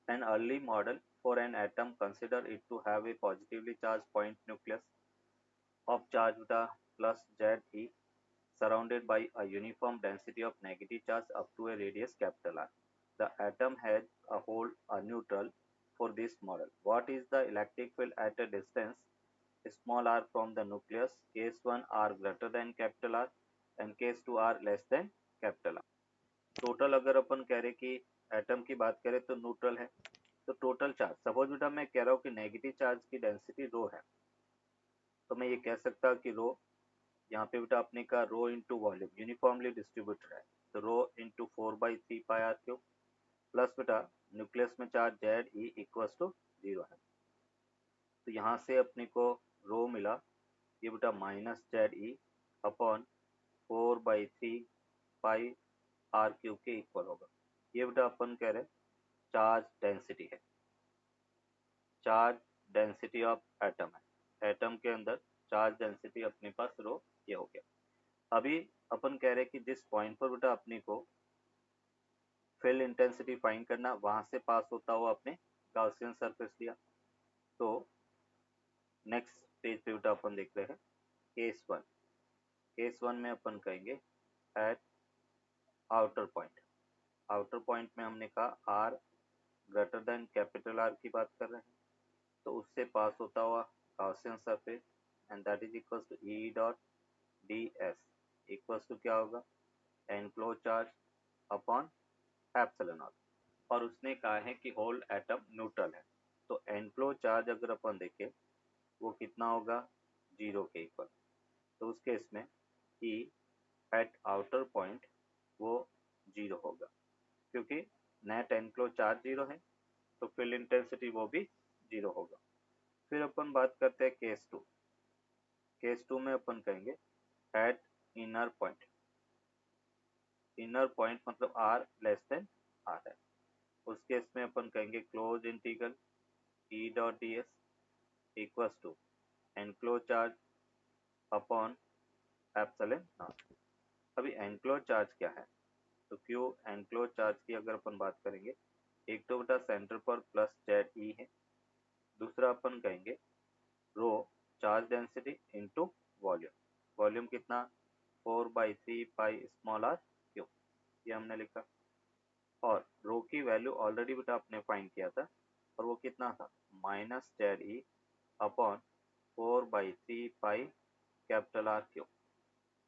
An early model for an atom consider it to have a positively charged point nucleus of charge beta plus Ze surrounded by a uniform density of negative charge up to a radius capital R. The atom has a hole, a neutral for this model. What is the electric field at a distance small r from the nucleus? Case 1 r greater than capital R and case 2 r less than capital R. Total अगर अपन कह रहे कि atom की बात करें तो neutral है, तो टोटल चार्ज सपोज बेटा मैं कह रहा हूँ कि नेगेटिव चार्ज की डेंसिटी रो है, तो मैं ये कह सकता हूँ कि रो यहाँ पे बेटा अपने का rho into volume uniformly distributed है, तो rho into 4/3 pi are cube plus बेटा न्यूक्लियस में charge Z e equals to 0 है, तो यहाँ से अपने को रो मिला ये बेटा minus Z E upon 4/3 pi are cube के इक्वल होगा। ये बेटा अपन कह रहे चार्ज डेंसिटी है, चार्ज डेंसिटी ऑफ एटम है, एटम के अंदर चार्ज डेंसिटी अपने पास रो ये हो गया। अभी अपन कह रहे कि जिस पॉइंट पर बेटा अपने को फील्ड इंटेंसिटी फाइंड करना, वहां से पास होता हुआ अपने गॉसियन सरफेस लिया, तो नेक्स्ट पेज पे बेटा अपन देख रहे हैं केस 1। केस 1 में अपन कहेंगे at outer point, outer point में हमने कहा R greater than capital R की बात कर रहे हैं, तो उससे पास होता हुआ Gaussian surface and that is equals to E dot D S equals to क्या होगा enclose charge upon epsilon not, और उसने कहा है कि होल एटम न्यूट्रल है, तो एनक्लोज चार्ज अगर अपन देखें वो कितना होगा 0 के इक्वल, तो उस केस में ई एट आउटर पॉइंट वो 0 होगा, क्योंकि नेट एनक्लोज चार्ज 0 है तो फील्ड इंटेंसिटी वो भी 0 होगा। फिर अपन बात करते हैं केस 2। केस 2 में अपन कहेंगे at inner point, inner point मतलब आर लेस देन आर है, उस केस में अपन कहेंगे close integral E dot D S equals to enclose charge upon epsilon naught. अभी एनक्लोज चार्ज क्या है, तो क्यू एनक्लोज चार्ज की अगर अपन बात करेंगे, एक तो बेटा सेंटर पर प्लस जेड ई है, दूसरा अपन कहेंगे rho charge density into volume, volume कितना 4/3 पाई स्मॉल आर क्यूब, ये हमने लिखा, और रो की वैल्यू ऑलरेडी बेटा आपने फाइंड किया था और वो कितना था माइनस जेड ई upon 4/3 pi capital R cube,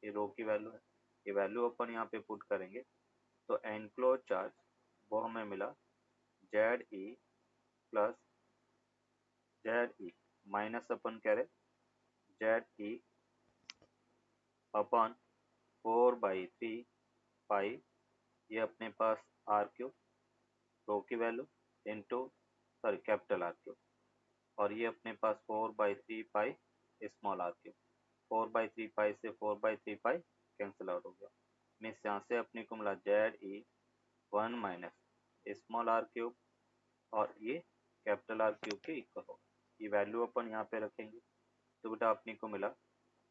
ये रो की वैल्यू है, ये वैल्यू अपन यहाँ पे पुट करेंगे तो एनक्लोज चार्ज वो हमें मिला Z E plus Z E minus अपन कह रहे जेड ई अपॉन 4/3 पाई, ये अपने पास आर क्यूब रो की value into sorry capital R cube, और ये अपने पास 4/3 पाई स्मॉल आर क्यूब, 4/3 पाई से 4/3 पाई कैंसिल आउट हो गया, मीन्स यहाँ से अपने को मिला Z E 1 minus small R cube और ये कैपिटल आर क्यूब के इक्वल होगा, ये वैल्यू अपन यहाँ पे रखेंगे, तो बेटा अपने को मिला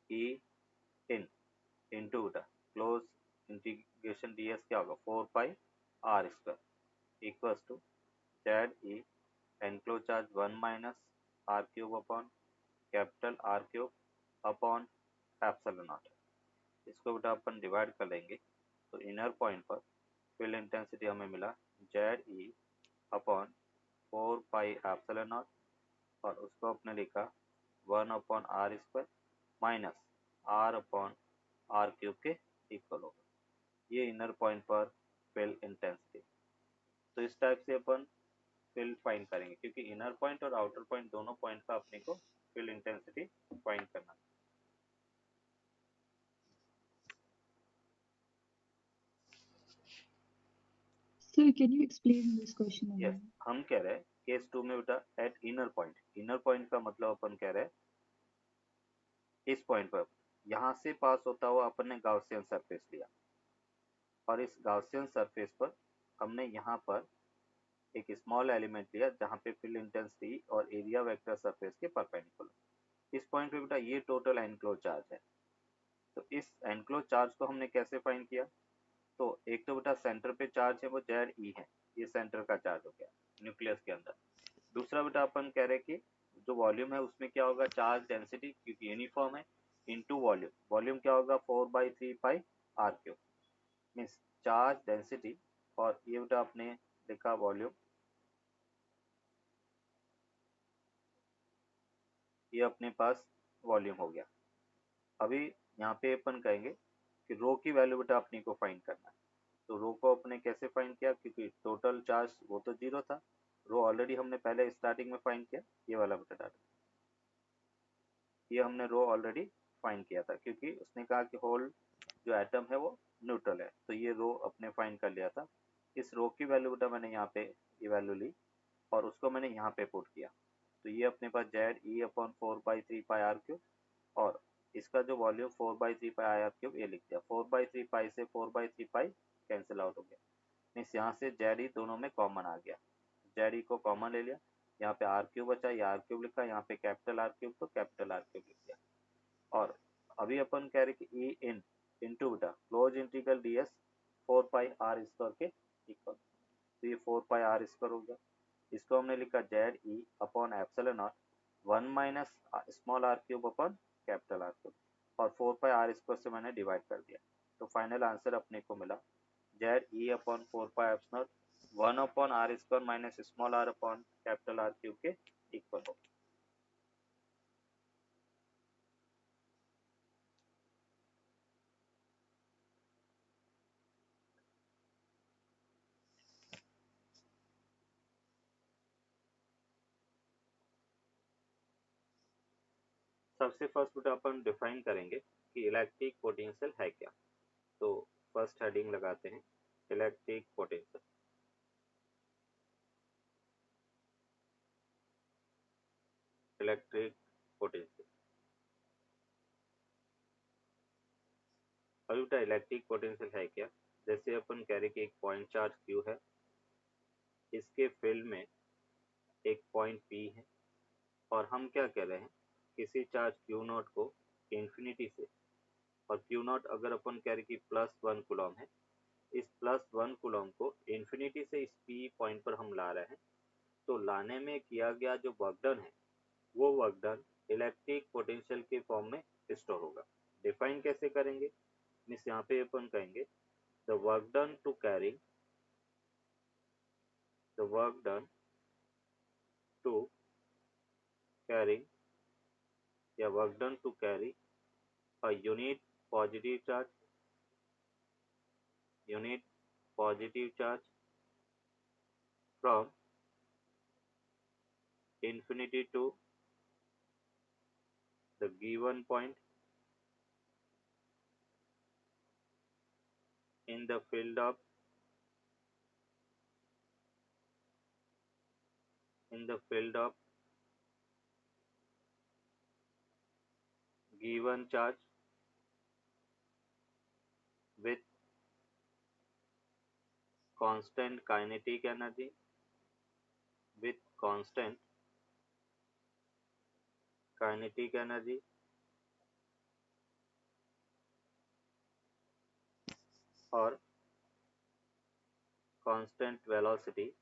ई इन इंटू बेटा क्लोज इंटीग्रेशन डी एस क्या होगा 4 pi r square equals to Z e enclosed charge 1 minus r cube upon capital R cube upon epsilon not, इसको बेटा अपन डिवाइड कर लेंगे, तो इनर पॉइंट पर फील्ड इंटेंसिटी हमें मिला Z E upon 4 pi epsilon not, और उसको अपने लिखा 1 upon are square minus r upon r cube के इक्वल होगा, ये इनर पॉइंट पर फील्ड इंटेंसिटी। तो इस टाइप से अपन फील्ड फाइंड करेंगे, क्योंकि इनर पॉइंट और आउटर पॉइंट दोनों पॉइंट का अपने को फील्ड इंटेंसिटी फाइंड करना। Sir, can you explain this question yes, again? हम कह रहे हैं केस 2 में बेटा eight inner point, inner point का मतलब अपन कह रहे हैं इस पॉइंट पर यहाँ से पास होता हुआ अपन ने गाउसियन सरफेस लिया, और इस गाउसियन सरफेस पर हमने यहाँ पर एक स्मॉल एलिमेंट लिया जहाँ पे फील्ड इंटेंसिटी और एरिया वेक्टर सरफेस के परपेंडिकुलर, इस पॉइंट पे बेटा ये टोटल एनक्लोज चार्ज है, तो इस एनक्लोज चार्ज को हमने कैसे फाइंड किया, तो एक तो बेटा सेंटर पे चार्ज है वो जेड ई है, ये सेंटर का चार्ज हो गया, न्यूक्लियस के अंदर। दूसरा बेटा अपन कह रहे कि जो वॉल्यूम है उसमें क्या होगा, चार्ज डेंसिटी क्योंकि यूनिफॉर्म है इनटू वॉल्यूम। वॉल्यूम क्या होगा 4/3 R cube, means charge density. और ये बेटा आपने लिखा वॉल्यूम, ये अपने पास वॉल्यूम हो गया। अभी यहाँ पे अपन कहेंगे कि रो की वैल्यू बेटा अपने को फाइंड करना है। तो रो को अपने कैसे फाइंड किया, क्योंकि टोटल चार्ज वो तो जीरो था, रो ऑलरेडी हमने पहले स्टार्टिंग में फाइंड किया, ये वाला बेटा डाटा, ये हमने रो ऑलरेडी फाइंड किया था, क्योंकि उसने कहा कि होल जो एटम है वो न्यूट्रल है, तो ये रो अपने फाइंड कर लिया था। इस रो की वैल्यू बेटा मैंने यहाँ पे ये वैल्यू ली और उसको मैंने यहाँ पे पुट किया, तो ये अपने पास जेड ई अपॉन 4/3 πr³ और इसका जो वॉल्यूम 4/3 πr³ ये लिख दिया। 4/3 से 4/3 कैंसिल आउट हो गया, मीन्स यहाँ से जेड ई दोनों में कॉमन आ गया, जेड ई को कॉमन ले लिया, यहाँ पे r³ बचा, ये r³ लिखा, यहाँ पे कैपिटल r³ तो कैपिटल r³ लिख दिया। और अभी अपन कह रहे कि ई इन इंटू बेटा close integral D S 4πr² के इक्वल, तो ये 4πr² हो गया। इसको हमने लिखा Z E upon epsilon not 1 - small r³ upon capital r³ और 4πr² से मैंने डिवाइड कर दिया, तो फाइनल आंसर अपने को मिला जेड ई upon 4π epsilon 1/r² minus small r upon capital r³ के इक्वल हो। सबसे फर्स्ट बेटा अपन डिफाइन करेंगे कि इलेक्ट्रिक पोटेंशियल है क्या। तो फर्स्ट हेडिंग लगाते हैं इलेक्ट्रिक पोटेंशियल। इलेक्ट्रिक पोटेंशियल, और बेटा इलेक्ट्रिक पोटेंशियल है क्या, जैसे अपन कह रहे कि एक पॉइंट चार्ज क्यू है, इसके फील्ड में एक पॉइंट पी है, और हम क्या कह रहे हैं किसी चार्ज क्यू नॉट को इंफिनिटी से, और क्यू नॉट अगर अपन कह रहे कि +1 कूलम है, इस +1 कूलम को इंफिनिटी से इस पी पॉइंट पर हम ला रहे हैं, तो लाने में किया गया जो वर्क डन है वो वर्क डन इलेक्ट्रिक पोटेंशियल के फॉर्म में स्टोर होगा। डिफाइन कैसे करेंगे, मीन्स यहाँ पे अपन कहेंगे the work done to carry, the work done to carry या work done to carry a unit positive charge from infinity to the given point in the field of given charge with constant kinetic energy, with constant kinetic energy or constant velocity,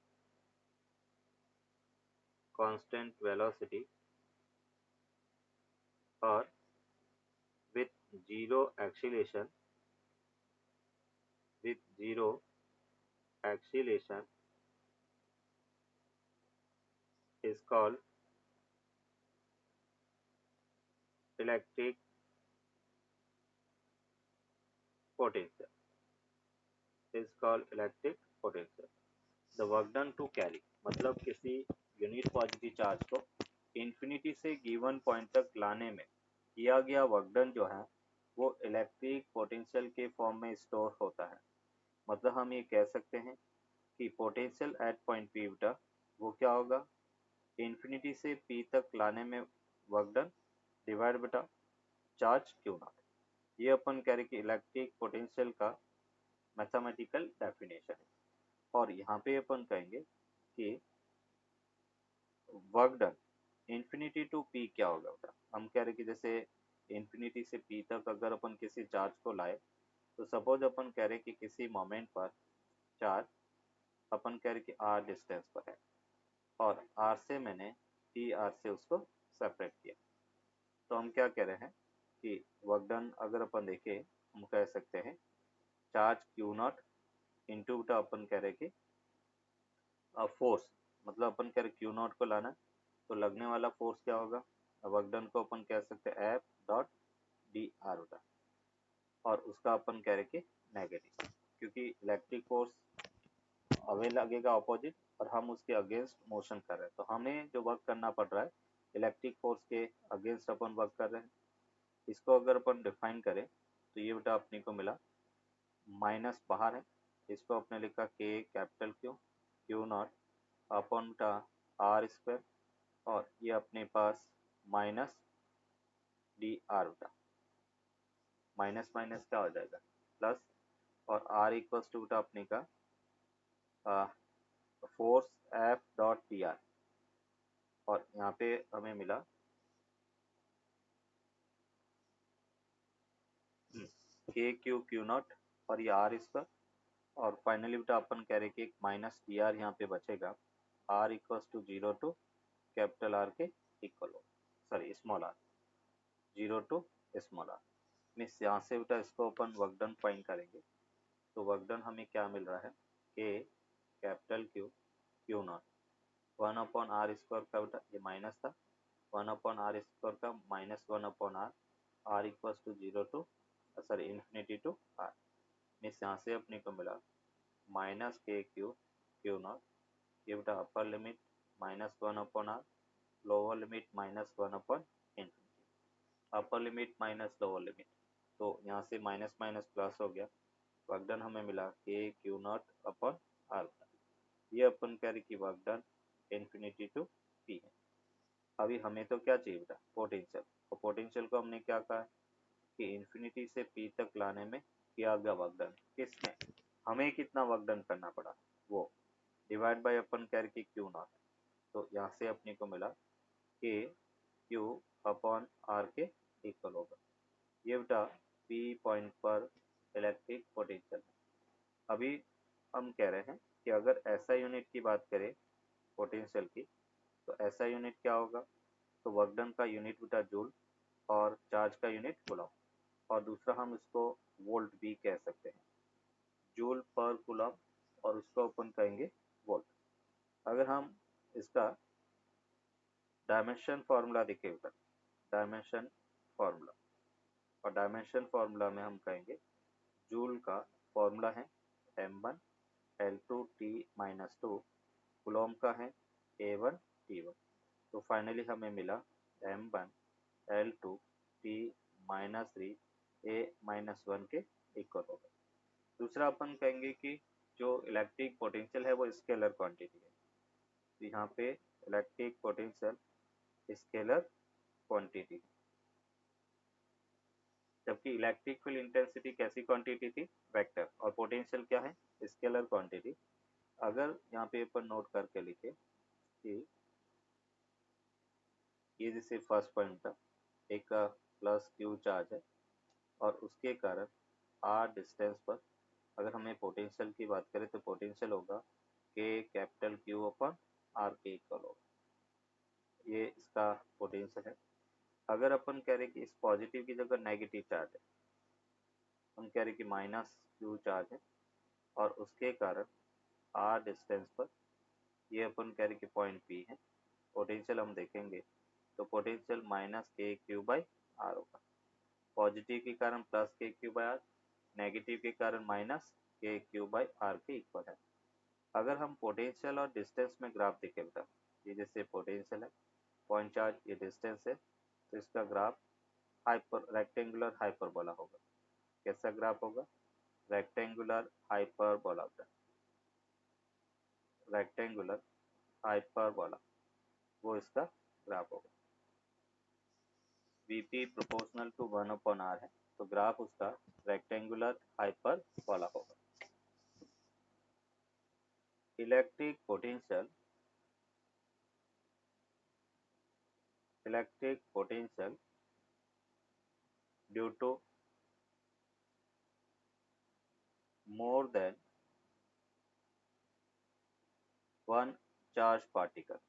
or with zero acceleration, with zero acceleration is called electric potential, is called electric potential। The work done to carry मतलब किसी unit positive charge को infinity से given point तक लाने में किया गया work done जो है वो इलेक्ट्रिक पोटेंशियल के फॉर्म में स्टोर होता है। मतलब हम ये कह सकते हैं कि पोटेंशियल एट पॉइंट पी बेटा वो क्या होगा, इंफिनिटी से पी तक लाने में वर्क डन डिवाइड बेटा चार्ज क्यू नॉट। ये अपन कह रहे कि इलेक्ट्रिक पोटेंशियल का मैथमेटिकल डेफिनेशन है। और यहाँ पे अपन कहेंगे कि work done infinity to P क्या होगा बेटा, हम कह रहे कि जैसे इंफिनिटी से पी तक अगर अपन किसी चार्ज को लाए, तो सपोज अपन कह रहे कि किसी मोमेंट पर चार्ज अपन कह रहे कि आर डिस्टेंस पर है, और आर से मैंने टी आर से उसको सेपरेट किया। तो हम क्या कह रहे हैं कि वर्क डन अगर अपन देखें हम कह सकते हैं चार्ज क्यू नॉट इंटू बेटा अपन कह रहे कि फोर्स, मतलब अपन कह रहे क्यू नॉट को लाना, तो लगने वाला फोर्स क्या होगा, वर्क डन को अपन कह सकते हैं एफ डॉट डी आर बेटा, और उसका अपन कह रहे कि नेगेटिव, क्योंकि इलेक्ट्रिक फोर्स अवे लगेगा ऑपोजिट और हम उसके अगेंस्ट मोशन कर रहे हैं, तो हमें जो वर्क करना पड़ रहा है इलेक्ट्रिक फोर्स के अगेंस्ट अपन वर्क कर रहे हैं। इसको अगर अपन डिफाइन करें तो ये बेटा अपने को मिला, माइनस बाहर है, इसको अपने लिखा के capital Q Q not upon बेटा आर स्क्वायर, और ये अपने पास माइनस डी आर बेटा, माइनस माइनस क्या हो जाएगा प्लस, और आर इक्वल्स टू बेटा अपने का force F dot T R, और यहाँ पे हमें मिला के क्यू क्यू नॉट और ये आर स्क्वायर, और फाइनली बेटा अपन कह रहे कि एक माइनस टी आर यहाँ पे बचेगा, R equals to zero to capital R के इक्वल हो, sorry small R, zero to small R means यहाँ से बेटा इसको अपन वर्क डन फाइंड करेंगे। तो वर्क डन हमें क्या मिल रहा है के capital Q Q naught one upon are square का बेटा ये माइनस था, वन अपॉन आर स्क्वायर का minus one upon R, R equals to zero to sorry infinity to R, means यहाँ से अपने को मिला माइनस के क्यू क्यू नॉट, ये बेटा upper limit minus one upon R, lower limit minus one upon infinity, upper limit minus lower limit, तो यहाँ से माइनस माइनस प्लस हो गया, वर्क डन हमें मिला के क्यू नॉट अपॉन आर, ये अपन कह रहे कि work done infinity to P है। अभी हमें तो क्या चाहिए बेटा पोटेंशियल, और पोटेंशियल को हमने क्या कहा कि इन्फिनिटी से पी तक लाने में किया गया वर्क डन, किसमें हमें कितना वर्क डन करना पड़ा वो डिवाइड बाय अपन कह रहे कि क्यू नॉट, तो यहाँ से अपने को मिला के क्यू अपॉन आर के इक्वल होगा, ये बेटा पी पॉइंट पर इलेक्ट्रिक पोटेंशियल है। अभी हम कह रहे हैं कि अगर ऐसा यूनिट की बात करें पोटेंशियल की, तो ऐसा यूनिट क्या होगा, तो वर्क डन का यूनिट बेटा जूल और चार्ज का यूनिट कूलम, और दूसरा हम इसको वोल्ट भी कह सकते हैं, जूल पर कूलम, और उसको अपन कहेंगे वोल्ट। अगर हम इसका डायमेंशन फार्मूला देखें बेटा, डायमेंशन फार्मूला, और डायमेंशन फार्मूला में हम कहेंगे जूल का फॉर्मूला है m1 L2 T minus two, Coulomb का है A1 T1, तो फाइनली हमें मिला m1 L2 T minus three A minus one के इक्वल होगा। दूसरा अपन कहेंगे कि जो इलेक्ट्रिक पोटेंशियल है वो स्केलर क्वांटिटी है, तो यहाँ पे इलेक्ट्रिक पोटेंशियल स्केलर क्वांटिटी है, जबकि इलेक्ट्रिक फील्ड इंटेंसिटी कैसी क्वांटिटी थी वेक्टर, और पोटेंशियल क्या है स्केलर क्वांटिटी। अगर यहाँ पे अपन नोट करके लिखे कि ये जैसे फर्स्ट पॉइंट था, एक प्लस क्यू चार्ज है और उसके कारण आर डिस्टेंस पर अगर हमें पोटेंशियल की बात करें तो पोटेंशियल होगा के कैपिटल क्यू अपन आर के इक्वल होगा, ये इसका पोटेंशियल है। अगर अपन कह रहे कि इस पॉजिटिव की जगह नेगेटिव चार्ज है, हम कह रहे कि माइनस क्यू चार्ज है और उसके कारण आर डिस्टेंस पर ये अपन कह रहे कि पॉइंट पी है, पोटेंशियल हम देखेंगे तो पोटेंशियल माइनस के क्यू बाई आर होगा, पॉजिटिव के कारण प्लस के क्यू बाई आर, नेगेटिव के कारण माइनस के क्यू बाई आर के इक्वल है। अगर हम पोटेंशियल और डिस्टेंस में ग्राफ देखें बेटा, ये जैसे पोटेंशियल है पॉइंट चार्ज, ये डिस्टेंस है, तो इसका ग्राफ हाइपर रेक्टेंगुलर हाइपरबोला होगा। कैसा ग्राफ होगा रेक्टेंगुलर हाइपरबोला, रेक्टेंगुलर हाइपरबोला, वो इसका ग्राफ होगा। Vp proportional to one upon R है, तो ग्राफ उसका रेक्टेंगुलर हाइपरबोला होगा। Electric potential, electric potential due to more than one charged particle,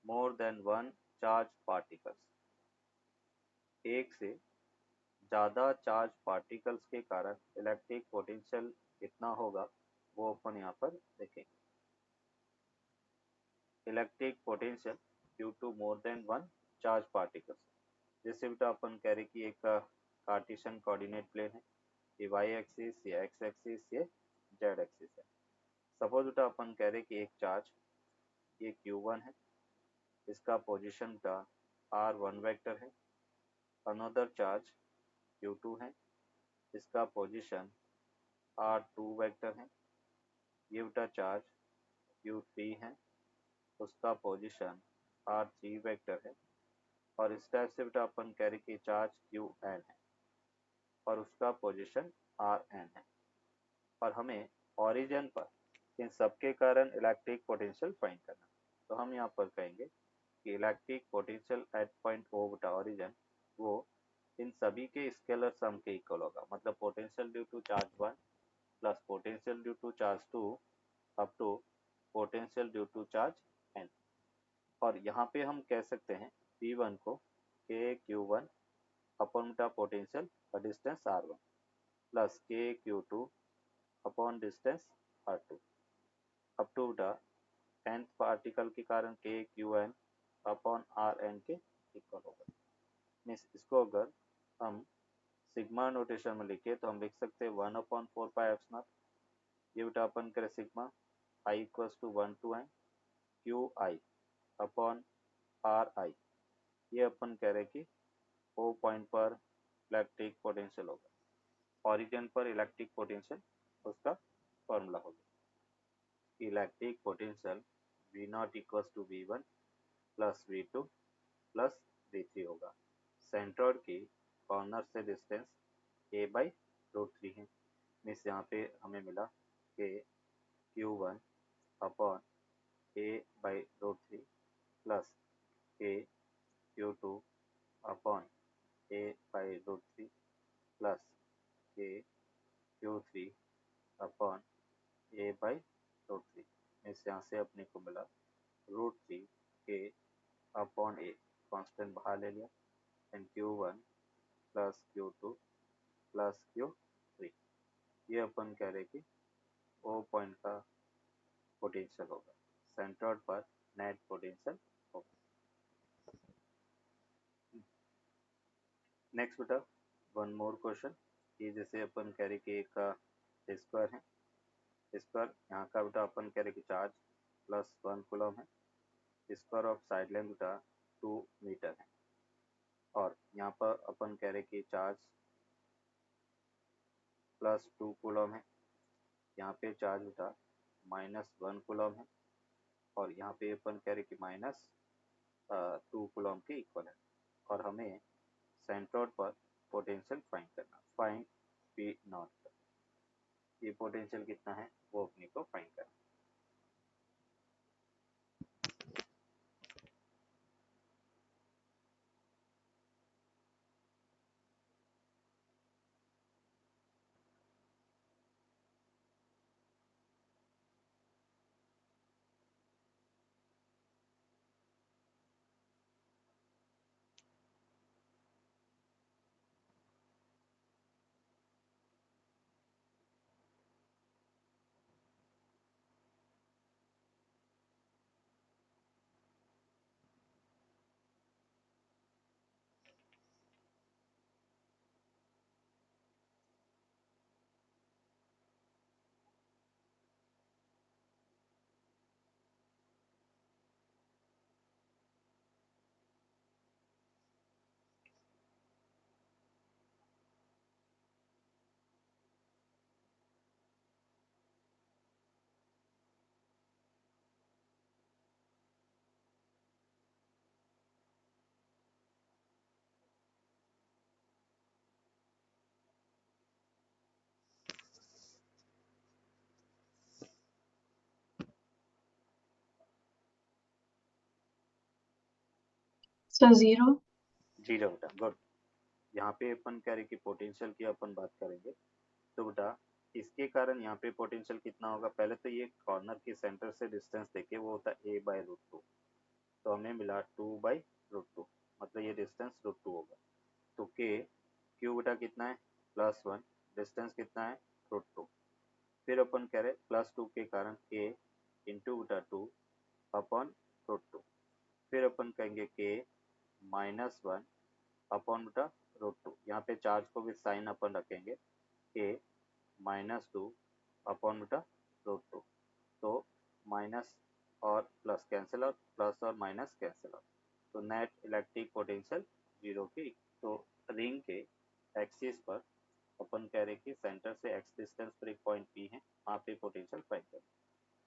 more than one charged particles, एक से ज़्यादा चार्ज पार्टिकल्स के कारण इलेक्ट्रिक पोटेंशियल कितना होगा वो अपन यहाँ पर देखेंगे। Electric potential due to more than one charge particles, जैसे बेटा अपन कह रहे कि एक कार्टेशियन कोऑर्डिनेट प्लेन है, ये वाई एक्सिस, ये एक्स एक्सिस, ये जेड एक्सिस है। सपोज बेटा अपन कह रहे कि एक चार्ज ये Q1 है, इसका पोजीशन का R1 वेक्टर है। अनदर चार्ज Q2 है, इसका पोजीशन R2 वेक्टर है। ये बेटा चार्ज Q3 है, उसका पोजीशन R3 वेक्टर है। और इस टाइप से बेटा अपन कह रहे कि चार्ज Qn है और उसका पोजीशन Rn है, और हमें ओरिजिन पर इन सबके कारण इलेक्ट्रिक पोटेंशियल फाइंड करना। तो हम यहाँ पर कहेंगे कि electric potential at point O बटा ओरिजिन वो इन सभी के स्केलर सम के इक्वल होगा। मतलब potential due to charge 1 plus potential due to charge 2 up to potential due to charge n। और यहाँ पे हम कह सकते हैं P1 को KQ1 अपॉन बटा पोटेंशियल और distance R1 plus KQ2 upon distance R2 up to बटा nth पार्टिकल के कारण KQn अपॉन Rn के इक्वल होगा। मीन्स इसको अगर हम सिग्मा नोटेशन में लिखे तो हम लिख सकते हैं 1/4πε0। ये बेटा अपन करें sigma i equals to 1 to n QI upon RI। ये अपन कह रहे कि O पॉइंट पर इलेक्ट्रिक पोटेंशियल होगा, ओरिजिन पर इलेक्ट्रिक पोटेंशियल उसका फॉर्मूला होगा। Electric potential V0 equals to V1 plus V2 plus V3 होगा। सेंट्रोइड की कॉर्नर से डिस्टेंस a/√3 है। मीन्स यहाँ पे हमें मिला कि Q1 upon a/√3 plus Q2 upon a/√3 plus Q3 upon a/√3। Means यहाँ से अपने को मिला √3 K अपॉन a, कांस्टेंट बाहर ले लिया, and Q1 plus Q2 plus Q3। ये अपन कह रहे कि O पॉइंट का पोटेंशियल होगा, सेंट्रोइड पर नेट पोटेंशियल होगा। नेक्स्ट बेटा वन मोर क्वेश्चन, ये जैसे अपन कह रहे कि एक स्क्वायर है, स्क्वायर यहाँ का बेटा अपन कह रहे कि चार्ज प्लस 1 कूलम है, स्क्वायर ऑफ साइड लेंथ बेटा 2 मीटर है, और यहाँ पर अपन कह रहे कि चार्ज प्लस 2 कूलम है, यहाँ पे चार्ज बेटा -1 कूलम है, और यहाँ पे अपन कह रहे कि -2 कूलम के इक्वल है, और हमें सेंट्रोइड पर पोटेंशियल फाइंड करना। फाइंड P0, ये पोटेंशियल कितना है वो अपने को फाइंड करना। So 0. जीरो बेटा, गुड। यहाँ पे अपन कह रहे कि पोटेंशियल की अपन बात करेंगे, तो बेटा इसके कारण यहाँ पे पोटेंशियल कितना होगा, पहले तो ये कॉर्नर के सेंटर से डिस्टेंस देखिए वो होता है a/√2, तो हमें मिला 2/√2, मतलब ये डिस्टेंस √2 होगा। तो k क्यू बटा कितना है +1, डिस्टेंस कितना है √2। फिर अपन कह रहे +2 के कारण k इंटू बटा 2 अपॉन √2। फिर अपन कहेंगे k -1 अपॉन बटा √2, यहाँ पे चार्ज को भी साइन अपन रखेंगे, k -2 अपॉन बटा √2। तो माइनस और प्लस कैंसिल आउट, प्लस और माइनस कैंसिल आउट, तो नेट इलेक्ट्रिक पोटेंशियल जीरो की। तो रिंग के एक्सिस पर अपन कह रहे कि सेंटर से एक्स डिस्टेंस पर एक पॉइंट पी है, वहाँ पे पोटेंशियल फाइंड करें।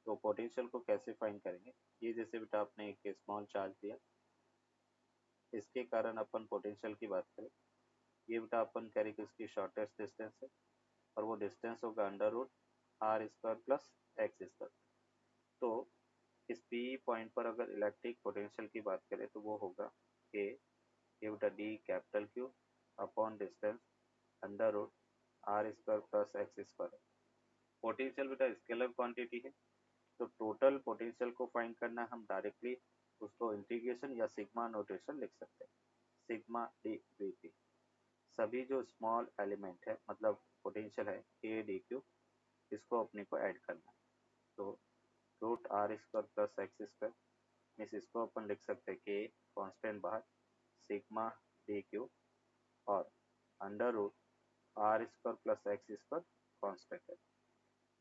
तो पोटेंशियल को कैसे फाइंड करेंगे, ये जैसे बेटा आपने एक स्मॉल चार्ज दिया, इसके कारण अपन पोटेंशियल की बात करें, ये बेटा अपन कह रहे कि उसकी शॉर्टेस्ट डिस्टेंस है और वो डिस्टेंस होगा √r² प्लस एक्स स्क्वायर। तो इस पी पॉइंट पर अगर इलेक्ट्रिक पोटेंशियल की बात करें तो वो होगा k बेटा d capital Q upon distance √r² plus X square. Potential बेटा स्केलर क्वांटिटी है, तो टोटल पोटेंशियल को फाइंड करना हम डायरेक्टली उसको इंटीग्रेशन या सिग्मा नोटेशन लिख सकते हैं, सिग्मा डी वी पी। सभी जो स्मॉल एलिमेंट है मतलब पोटेंशियल है k dq, इसको अपने को ऐड करना है। तो √r² plus X square means इसको अपन लिख सकते हैं k कांस्टेंट बाहर, सिग्मा dq और √r² plus X square constant है,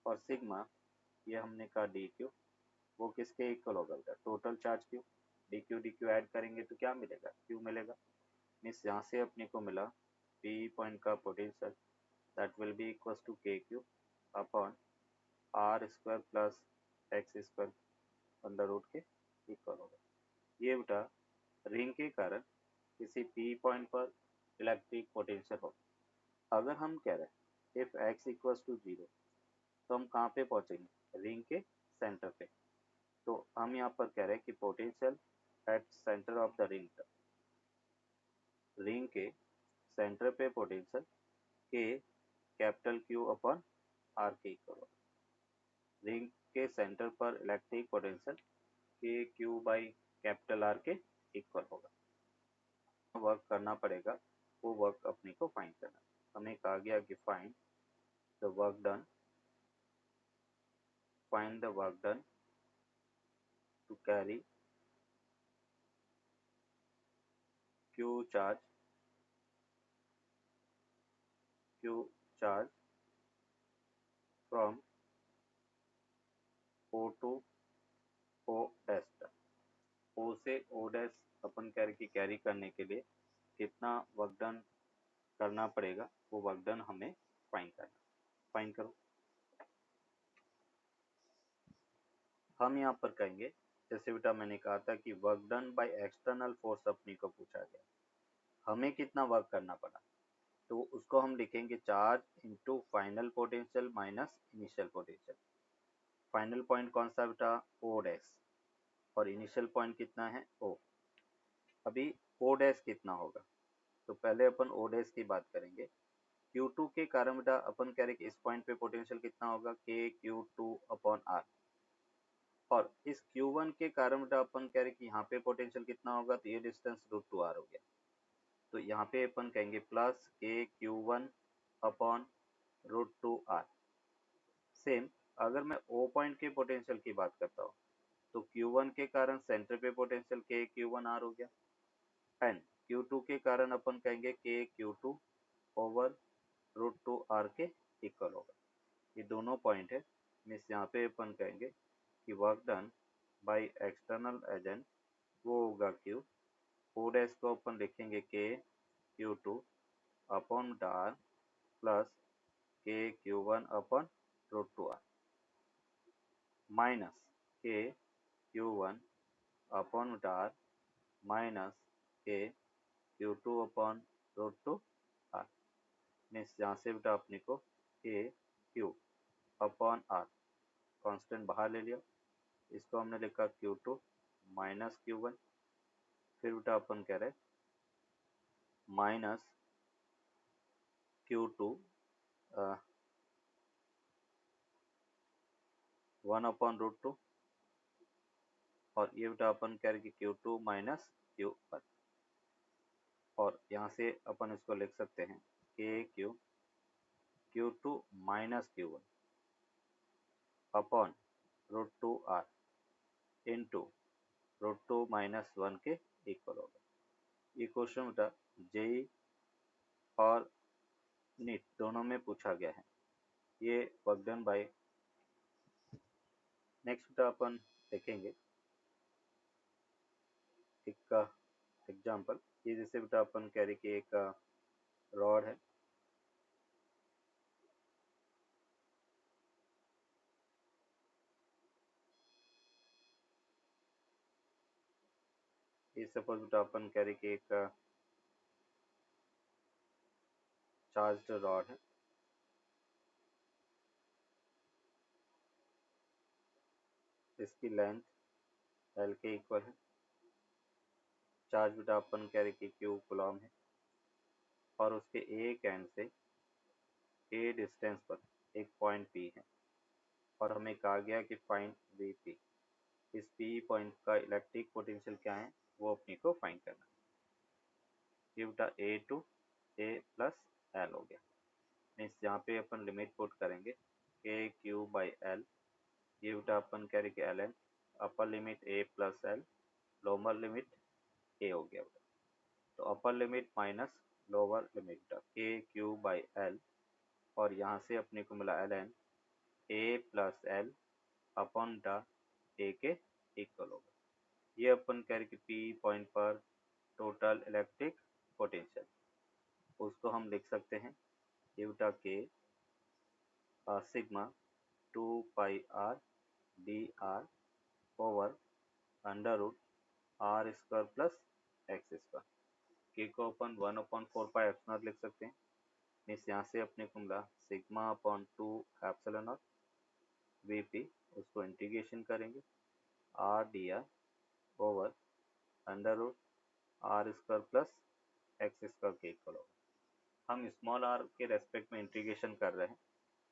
और सिग्मा ये हमने कहा dq, वो किसके इक्वल होगा बेटा total charge q। dq add करेंगे तो क्या मिलेगा, q मिलेगा। मीन्स यहाँ से अपने को मिला p पॉइंट का potential that will be equal to kq upon r² plus X square under root के इक्वल होगा। ये बेटा रिंग के कारण किसी p पॉइंट पर इलेक्ट्रिक पोटेंशियल होगा। अगर हम कह रहे हैं इफ x इक्वल्स टू 0, तो हम कहाँ पे पहुंचेंगे, रिंग के सेंटर पे। तो हम यहाँ पर कह रहे हैं कि potential at centre of the ring, ring के सेंटर पे potential k capital Q upon r के इक्वल होगा। रिंग के सेंटर पर electric potential k Q by capital R के इक्वल होगा। वर्क करना पड़ेगा, वो वर्क अपने को फाइंड करना। हमें कहा गया कि find the work done, find the work done to carry Q charge from O to O dash तक। O से O डैश अपन कैरी करने के लिए कितना वर्क डन करना पड़ेगा, वो वर्क डन हमें फाइंड करना। फाइंड करो। हम यहाँ पर कहेंगे जैसे बेटा मैंने कहा था कि work done by external force अपने को पूछा गया, हमें कितना वर्क करना पड़ा, तो उसको हम लिखेंगे charge into final potential minus initial potential. Final point कौन सा बेटा O डैश, और इनिशियल पॉइंट कितना है O। अभी O डैश कितना होगा, तो पहले अपन O डैश की बात करेंगे। Q2 के कारण बेटा अपन कह रहे कि इस पॉइंट पे पोटेंशियल कितना होगा k Q2 अपॉन R, और इस Q1 के कारण बेटा अपन कह रहे कि यहाँ पे पोटेंशियल कितना होगा, तो ये डिस्टेंस √2r हो गया। तो यहाँ पे अपन कहेंगे plus k Q1 upon √2r। Same अगर मैं O पॉइंट के पोटेंशियल की बात करता हूँ, तो Q1 के कारण सेंटर पे पोटेंशियल k Q1r हो गया, एंड Q2 के कारण अपन कहेंगे k Q2 ओवर √2r के इक्वल होगा। ये दोनों पॉइंट है, मीन्स यहाँ पे अपन कहेंगे कि work done by external agent वो होगा Q। O डैश को अपन लिखेंगे k Q2 upon r plus k Q1 upon √2r minus k Q1 upon r minus k Q2 upon √2r। Means यहाँ से बेटा अपने को k Q upon r constant बाहर ले लिया, इसको हमने लिखा Q2 माइनस Q1। फिर बेटा अपन कह रहे माइनस Q2 1/√2 और ये बेटा अपन कह रहे कि Q2 माइनस Q1 और यहाँ से अपन इसको लिख सकते हैं KQ Q2 minus Q1 upon √2R into √2 minus 1 के इक्वल होगा। ये क्वेश्चन बेटा जेई और नीट दोनों में पूछा गया है। ये वर्क डन बाय। नेक्स्ट बेटा अपन देखेंगे एक एग्जांपल। ये जैसे बेटा अपन कह रहे कि एक रॉड है, ये सपोज बेटा अपन कह रहे कि एक चार्ज्ड रॉड है, इसकी लेंथ L के इक्वल है, चार्ज बेटा अपन कह रहे कि Q कूलम है और उसके एक एंड से A डिस्टेंस पर एक पॉइंट P है और हमें कहा गया कि फाइंड Vp। इस P पॉइंट का इलेक्ट्रिक पोटेंशियल क्या है वो अपने को फाइंड करना है। ये बेटा A to A plus L हो गया। मीन्स यहाँ पे अपन लिमिट पुट करेंगे KQ/L। ये बेटा अपन कह रहे कि Ln upper limit A plus L, lower limit A हो गया बेटा। तो अपर limit minus lower limit KQ/L और यहाँ से अपने को मिला Ln A plus L upon A के इक्वल होगा। ये अपन कह रहे कि P पॉइंट पर टोटल इलेक्ट्रिक पोटेंशियल, उसको हम लिख सकते हैं ये बेटा K sigma 2πr dr over √r² plus x²। K को अपन 1/4π लिख सकते हैं। मीन्स यहाँ से अपने को मिला sigma upon 2 epsilon naught Vp, उसको इंटीग्रेशन करेंगे r dr over √r² plus x² के इक्वल होगा। हम स्मॉल r के रेस्पेक्ट में इंटीग्रेशन कर रहे हैं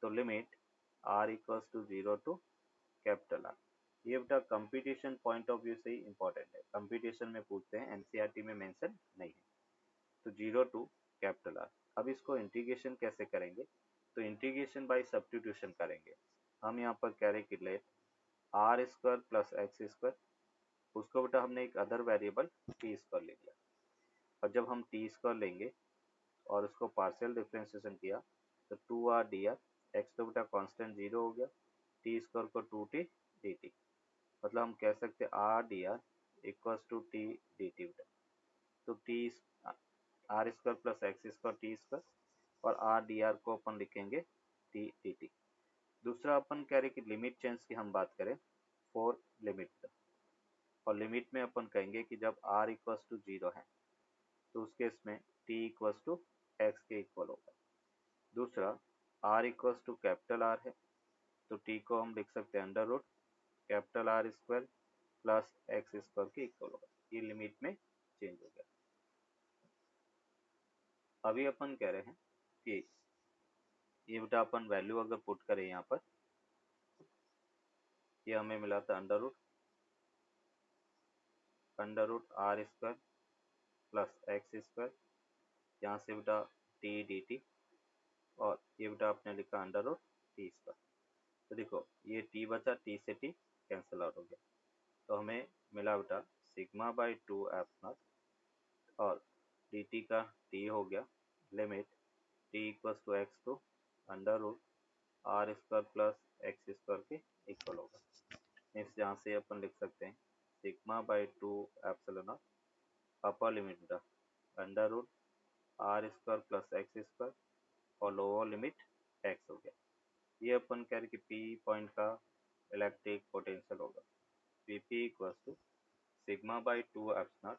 तो limit r equals to 0 to capital R। ये बेटा कंप्यूटेशन पॉइंट ऑफ व्यू से ही इंपॉर्टेंट है, कंप्यूटेशन में पूछते हैं, एनसीईआरटी में मेंशन नहीं है। तो 0 टू कैपिटल R। अब इसको इंटीग्रेशन कैसे करेंगे, तो इंटीग्रेशन बाय सब्स्टिट्यूशन करेंगे। हम यहाँ पर कह रहे कि लेट r² प्लस x², उसको बेटा हमने एक अदर वेरिएबल t² ले लिया और जब हम t² लेंगे और उसको पार्शियल डिफरेंशिएशन किया तो 2r dr, x तो बेटा कांस्टेंट 0 हो गया, t² को 2t dt, मतलब हम कह सकते हैं r dr equals to t dt बेटा। तो t r² plus x² t² और r dr को अपन लिखेंगे t dt। दूसरा अपन कह रहे कि लिमिट चेंज की हम बात करें फॉर लिमिट, और लिमिट में अपन कहेंगे कि जब r इक्वल्स टू 0 है तो उस केस में t इक्वल्स टू x के इक्वल होगा। दूसरा r equals to capital R है तो t को हम लिख सकते हैं under √ capital R² plus x² के इक्वल होगा। ये लिमिट में चेंज हो गया। अभी अपन कह रहे हैं कि ये बेटा अपन वैल्यू अगर पुट करें यहाँ पर, ये हमें मिला था अंडर √ R² प्लस x², यहाँ से बेटा t dt और ये बेटा आपने लिखा अंडर √ t²। तो देखो ये t बचा, t से t कैंसिल आउट हो गया, तो हमें मिला बेटा सिग्मा बाई 2 एप्सिलॉन और dt का t हो गया limit t equals to x to under √ R² plus x² के इक्वल होगा। मीन्स यहाँ से अपन लिख सकते हैं sigma by 2 epsilon upper limit बेटा अंडर √ R² प्लस x² और लोअर लिमिट x हो गया। ये अपन कह रहे कि P पॉइंट का इलेक्ट्रिक पोटेंशियल होगा Vp equals to sigma by 2 epsilon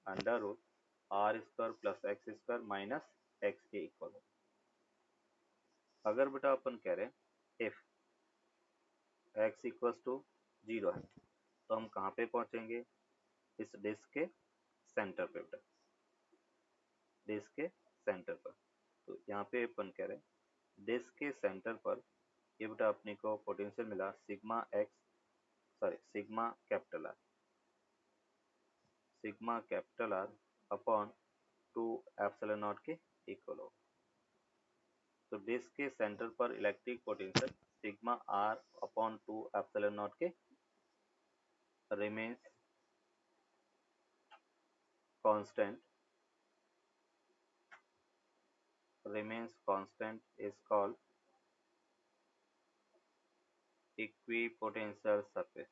under √ R² plus x² minus x के इक्वल होगा। अगर बेटा अपन कह रहे हैं इफ x इक्वल्स टू 0 है तो हम कहाँ पे पहुंचेंगे, इस डिस्क के सेंटर पे बेटा, डिस्क के सेंटर पर। तो यहाँ पे अपन कह रहे हैं डिस्क के सेंटर पर ये बेटा अपने को पोटेंशियल मिला sigma x, sorry sigma capital R upon 2 epsilon naught के इक्वल हो। तो डिस्क के सेंटर पर electric potential sigma R upon 2 epsilon naught के remains constant is called equipotential surface.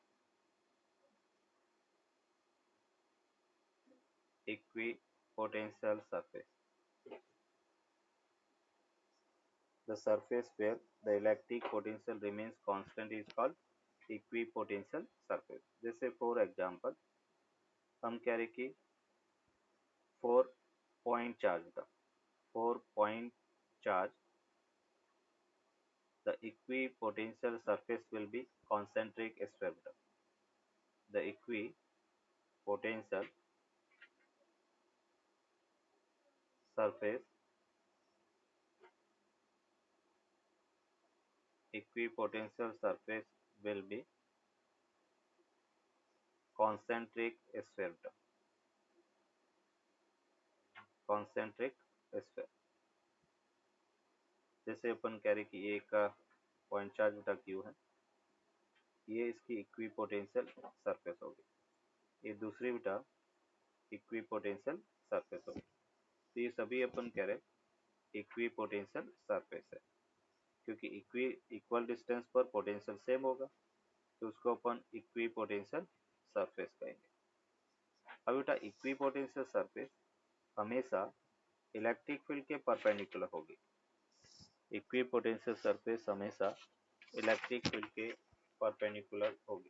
Equipotential surface, the surface where the electric potential remains constant is called equipotential surface. जैसे for example हम कह रहे कि 4 point charge था, 4 point charge, the equipotential surface will be concentric sphere. The equipotential surface will be concentric sphere. Concentric sphere. जैसे अपन कह रहे कि ये एक पॉइंट चार्ज बेटा क्यू है, ये इसकी इक्विपोटेंशियल सरफेस होगी, ये दूसरी बेटा इक्विपोटेंशियल सरफेस होगी। तो ये सभी अपन कह रहे इक्विपोटेंशियल सरफेस है, क्योंकि इक्वल डिस्टेंस पर पोटेंशियल सेम होगा, तो उसको अपन इक्विपोटेंशियल सरफेस कहेंगे। अब बेटा इक्विपोटेंशियल सरफेस हमेशा इलेक्ट्रिक फील्ड के परपेंडिकुलर होगी। इक्विपोटेंशियल सरफेस हमेशा इलेक्ट्रिक फील्ड के परपेंडिकुलर होगी।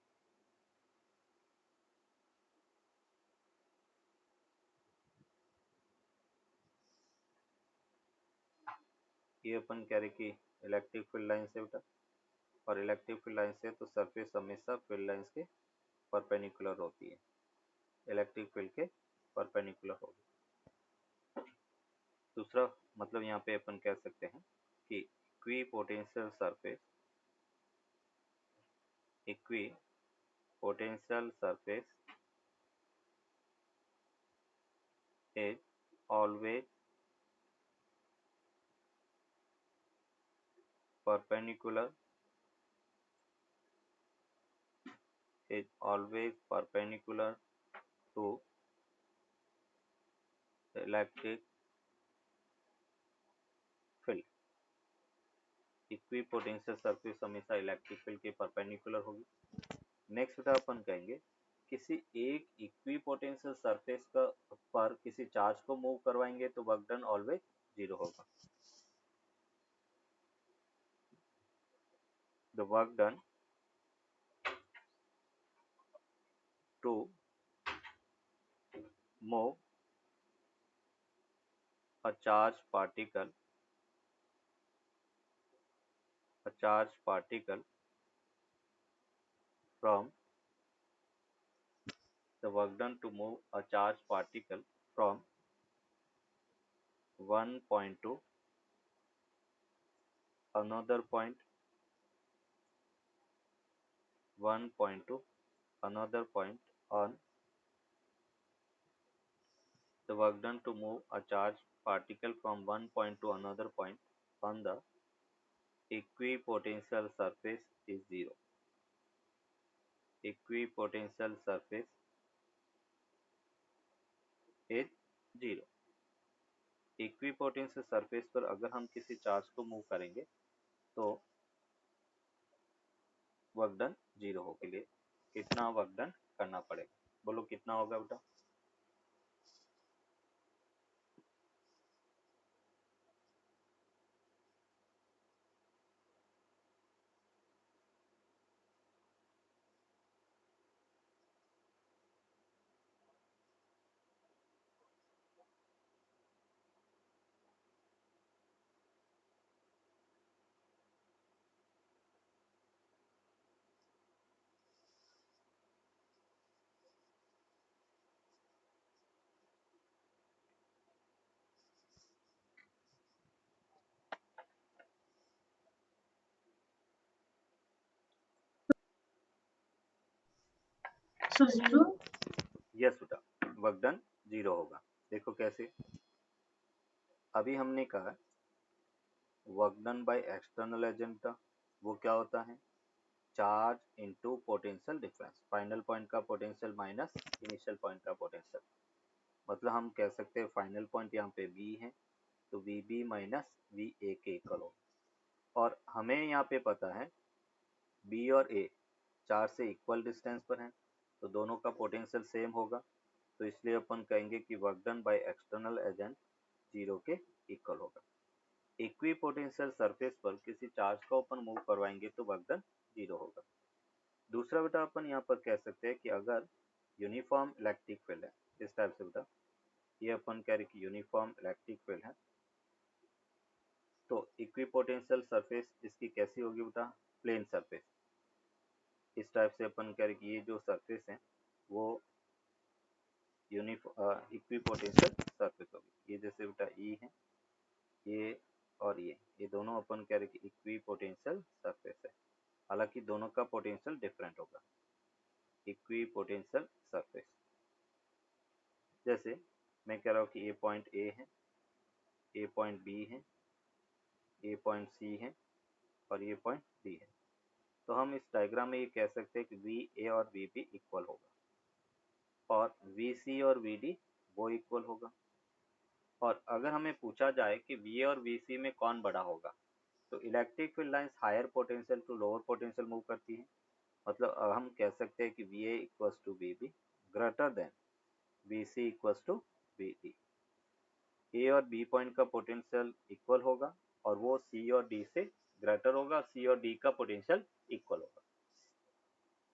ये अपन कह रहे कि इलेक्ट्रिक फील्ड लाइन से बेटा, और इलेक्ट्रिक फील्ड लाइन से तो सरफेस हमेशा फील्ड लाइंस के परपेंडिकुलर होती है, इलेक्ट्रिक फील्ड के परपेंडिकुलर होगी। दूसरा मतलब यहाँ पे अपन कह सकते हैं कि equipotential surface is always perpendicular to the electric field. Equipotential surface हमेशा इलेक्ट्रिक फील्ड के परपेंडिकुलर होगी। नेक्स्ट बेटा अपन कहेंगे किसी एक इक्विपोटेंशियल सरफेस का पर किसी चार्ज को मूव करवाएंगे तो वर्क डन ऑलवेज जीरो होगा। The work done to move a charged particle from the work done to move a charged particle from one point to another point on the work done to move a charged particle from one point to another point on the equipotential surface is zero. Equipotential surface is zero. Equipotential surface पर अगर हम किसी charge को move करेंगे तो work done zero हो के लिए कितना वर्क डन करना पड़ेगा, बोलो कितना होगा बेटा? So zero? यस बेटा, वर्क डन 0 होगा। देखो कैसे, अभी हमने कहा work done by external agent, वो क्या होता है, charge into potential difference, final point का पोटेंशियल माइनस इनिशियल पॉइंट का पोटेंशियल। मतलब हम कह सकते हैं फाइनल पॉइंट यहाँ पे बी है, तो V B minus V A के इक्वल हो। और हमें यहाँ पे पता है बी और ए चार्ज से इक्वल डिस्टेंस पर हैं, तो दोनों का पोटेंशियल सेम होगा, तो इसलिए अपन कहेंगे कि work done by external agent 0 के इक्वल होगा। इक्वी पोटेंशियल सरफेस पर किसी चार्ज को अपन मूव करवाएंगे तो वर्क डन 0 होगा। दूसरा बेटा अपन यहाँ पर कह सकते हैं कि अगर यूनिफॉर्म इलेक्ट्रिक फील्ड है, इस टाइप से बेटा, ये अपन कह रहे कि यूनिफॉर्म इलेक्ट्रिक फील्ड है, तो इक्विपोटेंशियल सरफेस इसकी कैसी होगी बेटा, प्लेन सरफेस। इस टाइप से अपन कह रहे कि ये जो सरफेस है वो इक्विपोटेंशियल सरफेस होगी। ये जैसे बेटा ई है, ये और ये दोनों अपन कह रहे कि इक्विपोटेंशियल सरफेस है, हालांकि दोनों का पोटेंशियल डिफरेंट होगा। इक्विपोटेंशियल सरफेस, जैसे मैं कह रहा हूँ कि ये पॉइंट ए है, ये पॉइंट बी है, ये पॉइंट सी है और ये पॉइंट बी है, तो हम इस डायग्राम में ये कह सकते हैं कि वी ए और वी बी इक्वल होगा और वी सी और वी डी वो इक्वल होगा। और अगर हमें पूछा जाए कि वी ए और वी सी में कौन बड़ा होगा, तो electric field lines higher potential to lower potential move करती है। मतलब हम कह सकते हैं कि V A equals to V B greater than V C equals to V D. A और बी पॉइंट का पोटेंशियल इक्वल होगा और वो सी और डी से ग्रेटर होगा, सी और डी का पोटेंशियल इक्वल होगा।